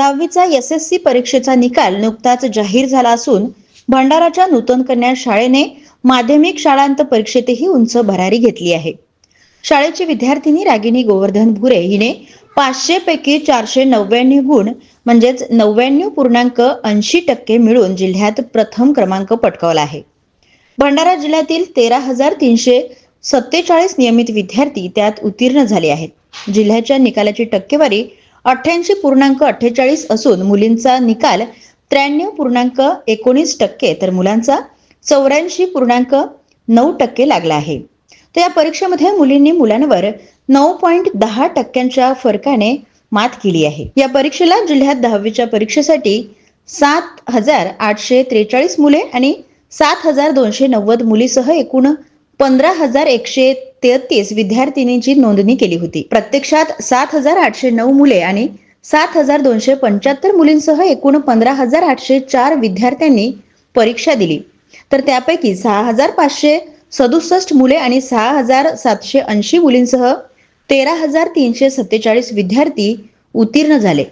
10वीचा SSC परीक्षेचा निकाल नुकताच जाहीर झाला असून भंडाराच्या नूतन कन्या शाळेने माध्यमिक शाळांत परीक्षेतही उंच भरारी घेतली आहे। शाळेची विद्यार्थिनी रागिनी गोवर्धन भुरे हिने 500 पैकी 499 गुण म्हणजेच 99.80% मिळून जिल्ह्यात प्रथम क्रमांक पटकावला आहे। भंडारा जिल्ह्यातील 13,347 नियमित विद्यार्थी त्यात उत्तीर्ण झाले आहेत। जिल्ह्याच्या निकालाची टक्केवारी 88.48 असून मुलींचा निकाल 93.19% तर मुलांचा 84.9% लागला आहे। तर या परीक्षेमध्ये मुलींनी मुलांवर 9.10% फरकाने मात केली आहे। या परीक्षेला जिल्ह्यात 10वीच्या परीक्षेसाठी 7,843 मुले आणि 7,290 मुलीसह एकूण 15,133 विद्यार्थिनींची नोंदणी केली होती। प्रत्यक्षात 7,809 मुले आणि 7,275 मुलींसह एकूण 15,804 विद्यार्थ्यांनी परीक्षा दिली। तर त्यापैकी 6,567 मुले आणि 6,780 मुलींसह 13,347 विद्यार्थी उत्तीर्ण झाले।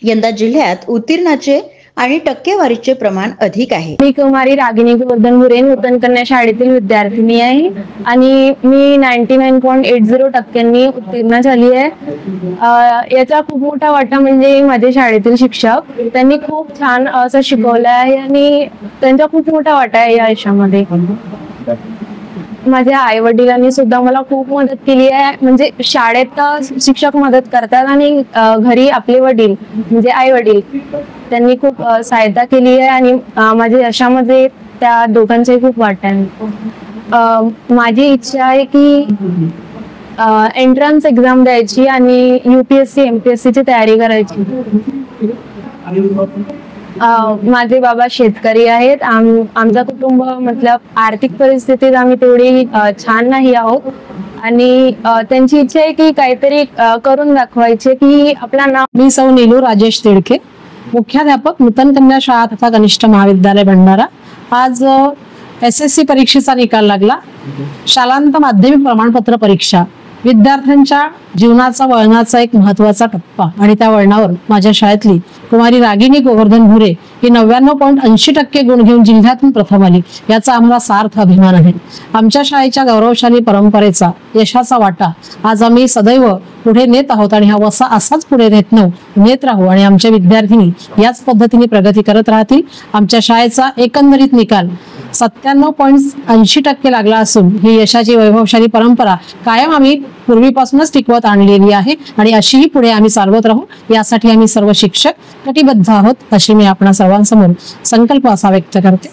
यंदा जिल्ह्यात उत्तीर्णाचे आणि टक्केवारीचे प्रमाण अधिक आहे। मी कुमारी रागिनी गोवर्धन भुरे नूतन कन्या शाळेतील विद्यार्थिनी आहे आणि मी 99.80% उत्तीर्ण झाली आहे। याचा खूप मोठा वाटा म्हणजे माझे शाळेतील शिक्षक, त्यांनी खूप छान असं शिकवलं आहे आणि त्यांचा खूप मोठा वाटा आहे या यशामध्ये। माझ्या आई वडिलांनी सुद्धा मला खूप मदत केली आहे। म्हणजे शाळेत शिक्षक मदत करतात आणि घरी आपले वडील म्हणजे आई वडील त्यांनी खूप सहायता केली आहे आणि माझ्या यशामध्ये त्या दोघांचाही खूप वाटा आहे। माझी इच्छा आहे की एंट्रन्स एक्झाम द्यायची आणि UPSC MPSC ची तयारी करायची। माझे बाबा शेतकरी आहेत। आमचा कुटुंब मतलब आर्थिक परिस्थितीत आम्ही तेवढी छान नाही आहोत आणि त्यांची इच्छा आहे की काहीतरी करून दाखवायचे की आपला नाव। मी सौ नीलू राजेश तिडके, मुख्याध्यापक नूतन कन्या शाळा तथा कनिष्ठ महाविद्यालय भंडारा। आज SSC परीक्षेचा निकाल लागला। शालांत माध्यमिक प्रमाणपत्र परीक्षा विद्यार्थ्यांच्या जीवनाचा वळणाचा एक महत्त्वाचा टप्पा आणि त्या वळणावर माझ्या शाळेतली कुमारी रागिनी गोवर्धन भुरे ही 99.80% गुण घेऊन जिल्ह्यातून प्रथम आली। याचा आम्हाला सार्थ अभिमान आहे। आमच्या शाळेच्या गौरवशाली परंपरेचा यशाचा वाटा आज आम्ही सदैव पुढे नेत आहोत आणि हा वसा असाच पुढे नेत राहू आणि आमच्या विद्यार्थिनी याच पद्धतीने प्रगती करत राहतील। आमच्या शाळेचा एकंदरीत निकाल 97.80% लागला असून ही यशाची वैभवशाली परंपरा कायम आम्ही पूर्वीपासूनच टिकवत आणलेली आहे आणि अशीही पुढे आम्ही चालवत राहू, यासाठी आम्ही सर्व शिक्षक कटिबद्ध आहोत, अशी मी आपणा सर्वांसमोर संकल्प असा व्यक्त करते।